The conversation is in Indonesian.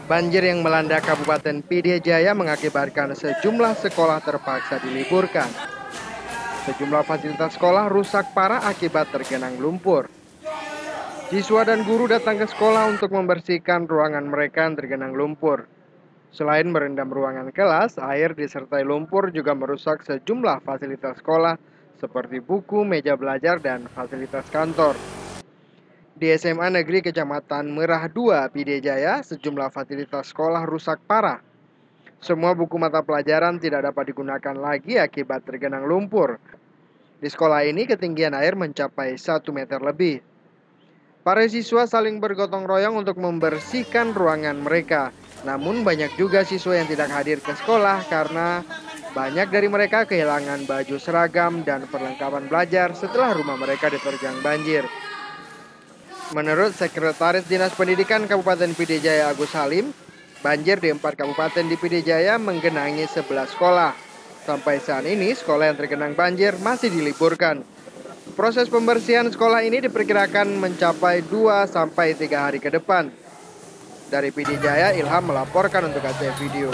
Banjir yang melanda Kabupaten Pidie Jaya mengakibatkan sejumlah sekolah terpaksa diliburkan. Sejumlah fasilitas sekolah rusak parah akibat tergenang lumpur. Siswa dan guru datang ke sekolah untuk membersihkan ruangan mereka yang tergenang lumpur. Selain merendam ruangan kelas, air disertai lumpur juga merusak sejumlah fasilitas sekolah seperti buku, meja belajar, dan fasilitas kantor. Di SMA Negeri Kecamatan Merah 2, Pidie Jaya, sejumlah fasilitas sekolah rusak parah. Semua buku mata pelajaran tidak dapat digunakan lagi akibat tergenang lumpur. Di sekolah ini ketinggian air mencapai 1 meter lebih. Para siswa saling bergotong royong untuk membersihkan ruangan mereka. Namun banyak juga siswa yang tidak hadir ke sekolah karena banyak dari mereka kehilangan baju seragam dan perlengkapan belajar setelah rumah mereka diterjang banjir. Menurut Sekretaris Dinas Pendidikan Kabupaten Pidie Jaya Agus Halim, banjir di 4 kabupaten di Pidie Jaya menggenangi 11 sekolah. Sampai saat ini sekolah yang tergenang banjir masih diliburkan. Proses pembersihan sekolah ini diperkirakan mencapai 2 sampai 3 hari ke depan. Dari Pidie Jaya, Ilham melaporkan untuk ACF Video.